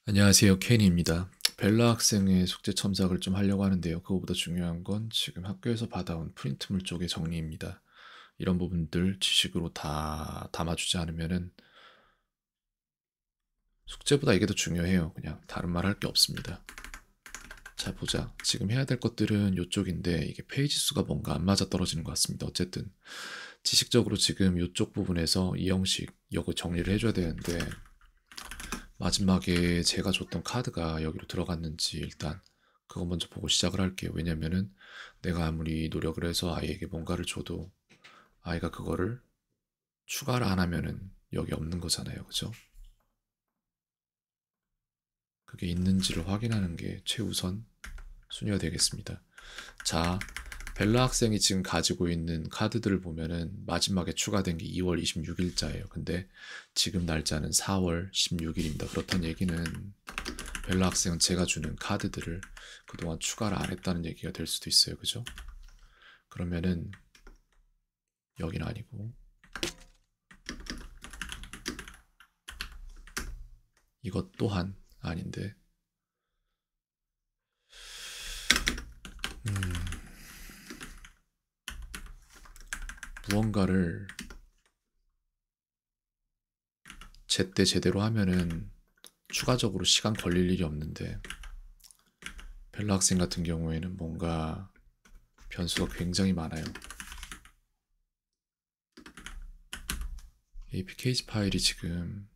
안녕하세요. 케인입니다. 벨라 학생의 숙제 첨삭을 좀 하려고 하는데요. 그거보다 중요한 건 지금 학교에서 받아온 프린트물 쪽의 정리입니다. 이런 부분들 지식으로 다 담아주지 않으면은 숙제보다 이게 더 중요해요. 그냥 다른 말 할 게 없습니다. 자, 보자. 지금 해야 될 것들은 이쪽인데 이게 페이지 수가 뭔가 안 맞아 떨어지는 것 같습니다. 어쨌든 지식적으로 지금 이쪽 부분에서 이 형식 이거 정리를 해줘야 되는데 마지막에 제가 줬던 카드가 여기로 들어갔는지 일단 그거 먼저 보고 시작을 할게요. 왜냐면은 내가 아무리 노력을 해서 아이에게 뭔가를 줘도 아이가 그거를 추가를 안 하면은 여기 없는 거잖아요. 그죠? 그게 있는지를 확인하는 게 최우선 순위가 되겠습니다. 자, 벨라 학생이 지금 가지고 있는 카드들을 보면은 마지막에 추가된 게 2월 26일자예요. 근데 지금 날짜는 4월 16일입니다. 그렇다는 얘기는 벨라 학생은 제가 주는 카드들을 그동안 추가를 안 했다는 얘기가 될 수도 있어요. 그죠? 그러면은 여기는 아니고 이것 또한 아닌데 음, 무언가를 제때 제대로 하면은 추가적으로 시간 걸릴 일이 없는데 벨라 학생 같은 경우에는 뭔가 변수가 굉장히 많아요. APKG 파일이 지금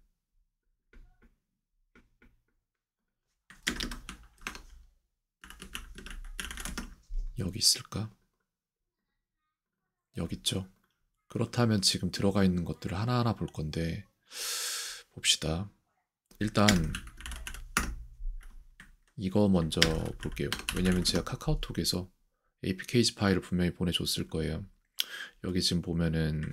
여기 있을까? 여기 있죠. 그렇다면 지금 들어가 있는 것들을 하나하나 볼 건데 봅시다. 일단 이거 먼저 볼게요. 왜냐면 제가 카카오톡에서 APKG 파일을 분명히 보내줬을 거예요. 여기 지금 보면은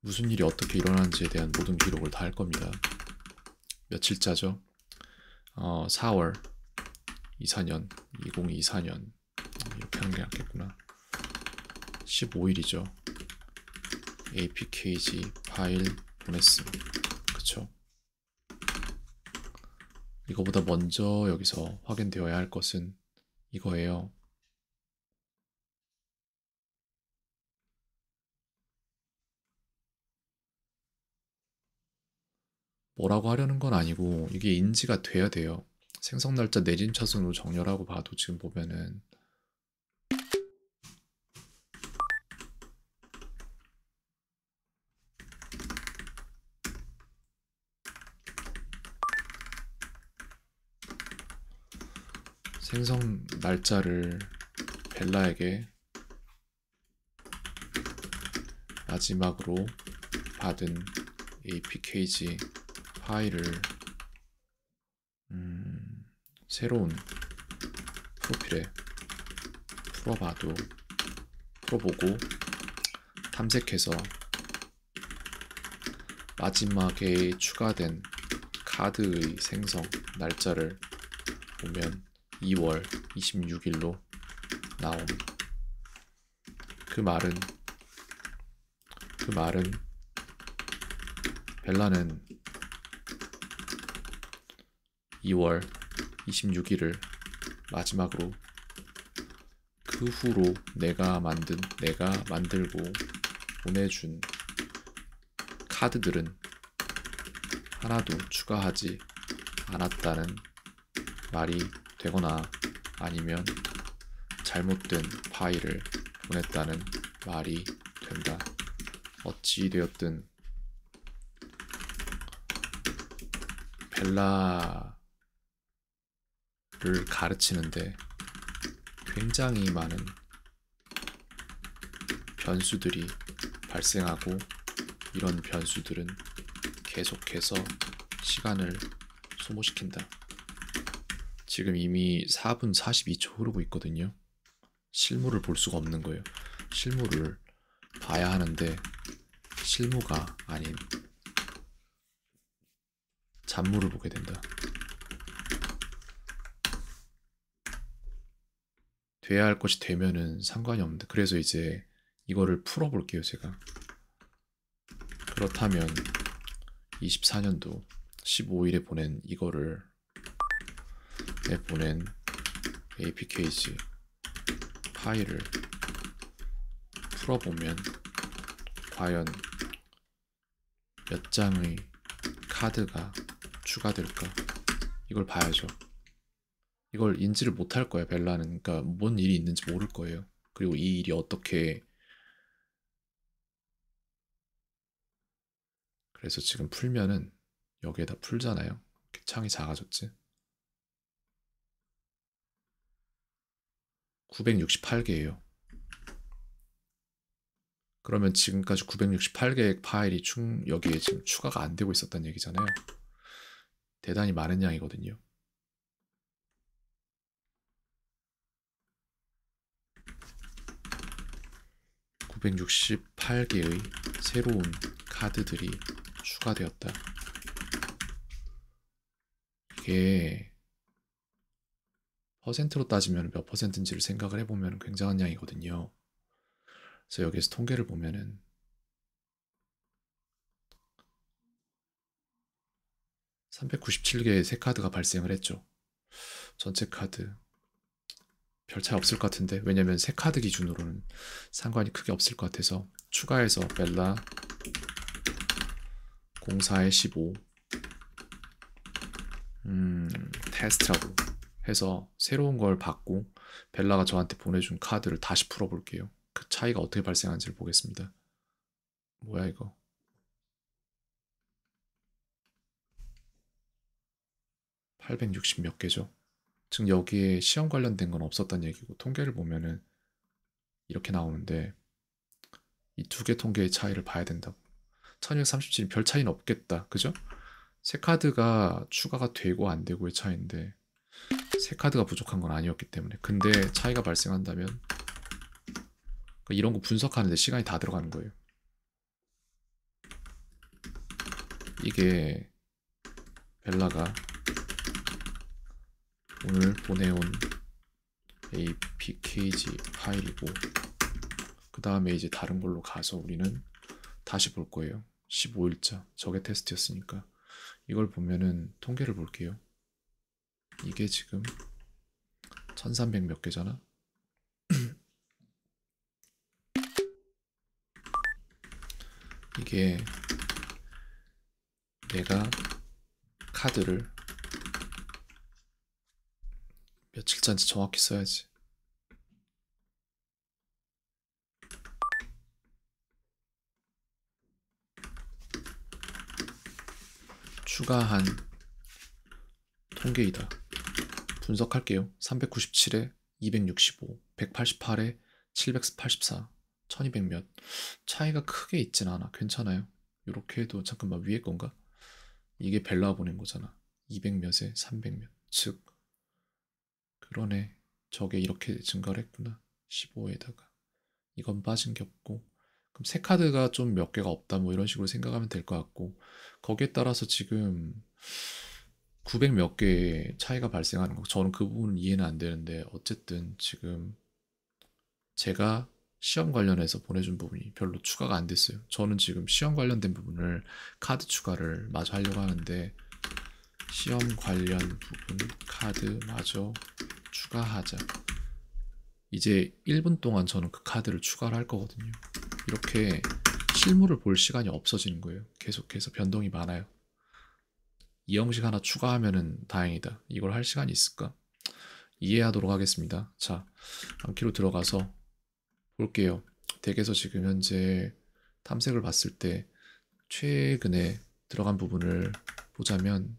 무슨 일이 어떻게 일어나는지에 대한 모든 기록을 다 할 겁니다. 며칠자죠? 4월 24년 2024년 이렇게 하는 게 낫겠구나. 15일이죠. apkg 파일 보냈음. 그쵸? 이거보다 먼저 여기서 확인되어야 할 것은 이거예요. 뭐라고 하려는 건 아니고 이게 인지가 돼야 돼요. 생성 날짜 내림 차순으로 정렬하고 봐도 지금 보면은 생성 날짜를 벨라에게 마지막으로 받은 apkg 파일을 새로운 프로필에 풀어보고 탐색해서 마지막에 추가된 카드의 생성 날짜를 보면 2월 26일로 나옴. 그 말은 벨라는 2월 26일을 마지막으로 그 후로 내가 만들고 보내준 카드들은 하나도 추가하지 않았다는 말이 되거나 아니면 잘못된 파일을 보냈다는 말이 된다. 어찌 되었든 벨라를 가르치는데 굉장히 많은 변수들이 발생하고 이런 변수들은 계속해서 시간을 소모시킨다. 지금 이미 4분 42초 흐르고 있거든요. 실물을 볼 수가 없는 거예요. 실물을 봐야 하는데 실무가 아닌 잡무를 보게 된다. 돼야 할 것이 되면은 상관이 없는데, 그래서 이제 이거를 풀어볼게요, 제가. 그렇다면 24년도 15일에 보낸 이거를 보낸 apkg 파일을 풀어보면 과연 몇 장의 카드가 추가될까? 이걸 봐야죠. 이걸 인지를 못할 거예요, 벨라는. 그러니까 뭔 일이 있는지 모를 거예요. 그리고 이 일이 어떻게, 그래서 지금 풀면은 여기에다 풀잖아요. 이렇게 창이 작아졌지. 968개예요. 그러면 지금까지 968개의 파일이 여기에 지금 추가가 안 되고 있었단 얘기잖아요. 대단히 많은 양이거든요. (968개의) 새로운 카드들이 추가되었다. 이게 퍼센트로 따지면 몇 퍼센트인지를 생각을 해보면 굉장한 양이거든요. 그래서 여기서 통계를 보면은 397개의 새 카드가 발생을 했죠. 전체 카드 별 차이 없을 것 같은데, 왜냐면 새 카드 기준으로는 상관이 크게 없을 것 같아서 추가해서 벨라 04에 15 테스트라고 해서 새로운 걸 받고 벨라가 저한테 보내준 카드를 다시 풀어볼게요. 그 차이가 어떻게 발생하는지를 보겠습니다. 뭐야 이거? 860 몇 개죠. 즉 여기에 시험 관련된 건 없었단 얘기고, 통계를 보면은 이렇게 나오는데 이 두 개 통계의 차이를 봐야 된다고. 1237이 별 차이는 없겠다, 그죠? 새 카드가 추가가 되고 안 되고의 차이인데 새 카드가 부족한 건 아니었기 때문에. 근데 차이가 발생한다면 이런 거 분석하는데 시간이 다 들어가는 거예요. 이게 벨라가 오늘 보내온 apkg 파일이고, 그 다음에 이제 다른 걸로 가서 우리는 다시 볼 거예요. 15일자 저게 테스트였으니까. 이걸 보면은 통계를 볼게요. 이게 지금 1300 몇 개잖아. 이게 내가 카드를 며칠자인지 정확히 써야지. 추가한 통계이다. 분석할게요. 397에 265, 188에 784, 1200 몇. 차이가 크게 있진 않아. 괜찮아요. 이렇게 해도, 잠깐만, 위에 건가? 이게 벨라 보낸 거잖아. 200 몇에 300 몇. 즉 그러네. 저게 이렇게 증가를 했구나. 15에다가 이건 빠진 게 없고, 그럼 새 카드가 좀 몇 개가 없다 뭐 이런 식으로 생각하면 될 것 같고, 거기에 따라서 지금 900 몇 개의 차이가 발생하는 거, 저는 그 부분은 이해는 안 되는데, 어쨌든 지금 제가 시험 관련해서 보내준 부분이 별로 추가가 안 됐어요. 저는 지금 시험 관련된 부분을 카드 추가를 마저 하려고 하는데, 시험 관련 부분 카드 마저 추가하자. 이제 1분 동안 저는 그 카드를 추가를 할 거거든요. 이렇게 실물을 볼 시간이 없어지는 거예요. 계속해서 변동이 많아요. 이 형식 하나 추가하면은 다행이다. 이걸 할 시간이 있을까? 이해하도록 하겠습니다. 자, 암키로 들어가서 볼게요. 덱에서 지금 현재 탐색을 봤을 때 최근에 들어간 부분을 보자면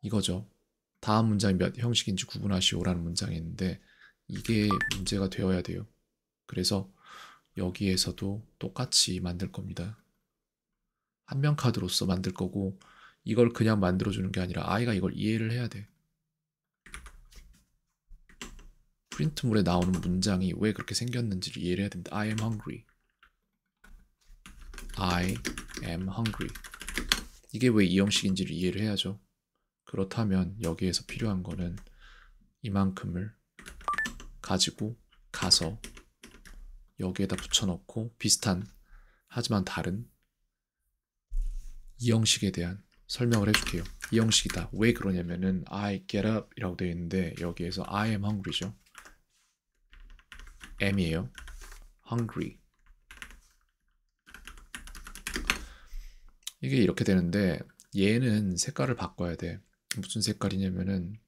이거죠. 다음 문장이 몇 형식인지 구분하시오라는 문장이 있는데, 이게 문제가 되어야 돼요. 그래서 여기에서도 똑같이 만들 겁니다. 한 명 카드로서 만들 거고, 이걸 그냥 만들어주는 게 아니라 아이가 이걸 이해를 해야 돼. 프린트물에 나오는 문장이 왜 그렇게 생겼는지를 이해를 해야 된다. I am hungry. I am hungry. 이게 왜 이 형식인지를 이해를 해야죠. 그렇다면 여기에서 필요한 거는 이만큼을 가지고 가서 여기에다 붙여넣고 비슷한 하지만 다른 이 형식에 대한 설명을 해줄게요. 이 형식이다. 왜 그러냐면은 I get up 이라고 되어 있는데 여기에서 I am hungry죠. am이에요. hungry. 이게 이렇게 되는데 얘는 색깔을 바꿔야 돼. 무슨 색깔이냐면은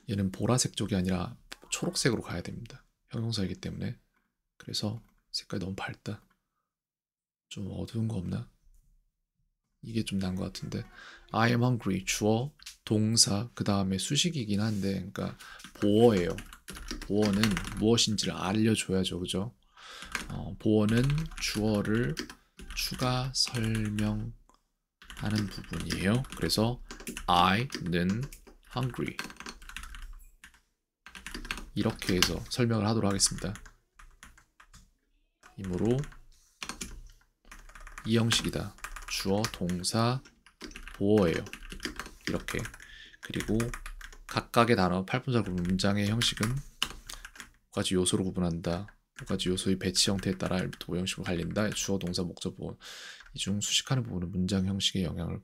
얘는 보라색 쪽이 아니라 초록색으로 가야 됩니다. 형용사이기 때문에. 그래서 색깔이 너무 밝다. 좀 어두운 거 없나? 이게 좀 난 것 같은데 I am hungry 주어 동사 그 다음에 수식이긴 한데 그러니까 보어예요. 보어는 무엇인지를 알려줘야죠. 그죠? 보어는 주어를 추가 설명하는 부분이에요. 그래서 I는 hungry 이렇게 해서 설명을 하도록 하겠습니다. 이므로 이 형식이다. 주어, 동사, 보어예요. 이렇게. 그리고 각각의 단어, 8분절 구분 문장의 형식은 몇 가지 요소로 구분한다. 몇 가지 요소의 배치 형태에 따라 1부터 5 형식으로 갈린다. 주어, 동사, 목적, 보어. 이 중 수식하는 부분은 문장 형식에 영향을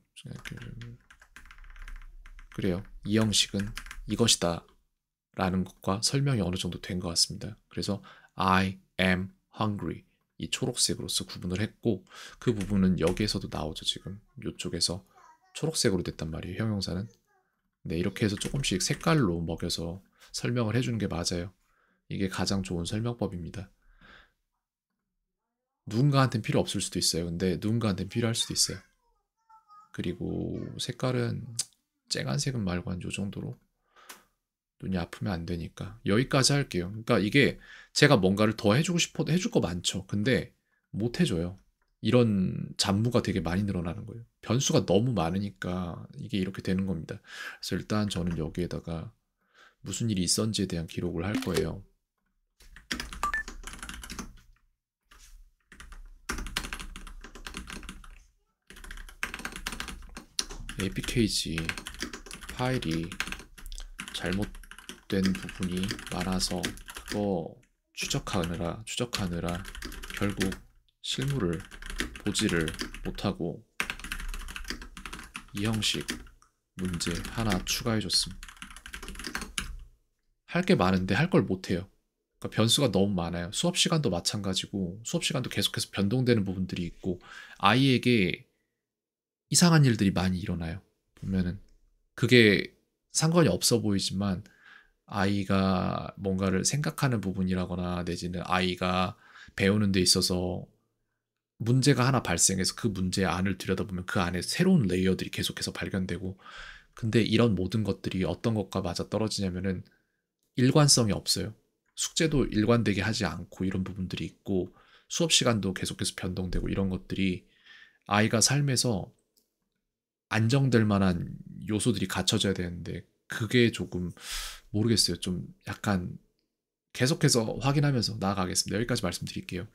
그래요. 이 형식은 이것이다 라는 것과 설명이 어느 정도 된 것 같습니다. 그래서 I am hungry 이 초록색으로서 구분을 했고 그 부분은 여기에서도 나오죠. 지금 이쪽에서 초록색으로 됐단 말이에요. 형용사는. 네, 이렇게 해서 조금씩 색깔로 먹여서 설명을 해주는 게 맞아요. 이게 가장 좋은 설명법입니다. 누군가한테는 필요 없을 수도 있어요. 근데 누군가한테는 필요할 수도 있어요. 그리고 색깔은 쨍한 색은 말고 한 요 정도로 눈이 아프면 안 되니까 여기까지 할게요. 그러니까 이게 제가 뭔가를 더 해주고 싶어도 해줄 거 많죠. 근데 못 해줘요. 이런 잡무가 되게 많이 늘어나는 거예요. 변수가 너무 많으니까 이게 이렇게 되는 겁니다. 그래서 일단 저는 여기에다가 무슨 일이 있었는지에 대한 기록을 할 거예요. apkg 파일이 잘못된 부분이 많아서 그거 추적하느라 결국 실물을 보지를 못하고 이 형식 문제 하나 추가해줬음. 할 게 많은데 할 걸 못해요. 그러니까 변수가 너무 많아요. 수업 시간도 마찬가지고 수업 시간도 계속해서 변동되는 부분들이 있고 아이에게 이상한 일들이 많이 일어나요. 보면은 그게 상관이 없어 보이지만 아이가 뭔가를 생각하는 부분이라거나 내지는 아이가 배우는 데 있어서 문제가 하나 발생해서 그 문제의 안을 들여다보면 그 안에 새로운 레이어들이 계속해서 발견되고 근데 이런 모든 것들이 어떤 것과 맞아 떨어지냐면은 일관성이 없어요. 숙제도 일관되게 하지 않고 이런 부분들이 있고 수업 시간도 계속해서 변동되고 이런 것들이 아이가 삶에서 안정될 만한 요소들이 갖춰져야 되는데 그게 조금 모르겠어요. 좀 약간 계속해서 확인하면서 나아가겠습니다. 여기까지 말씀드릴게요.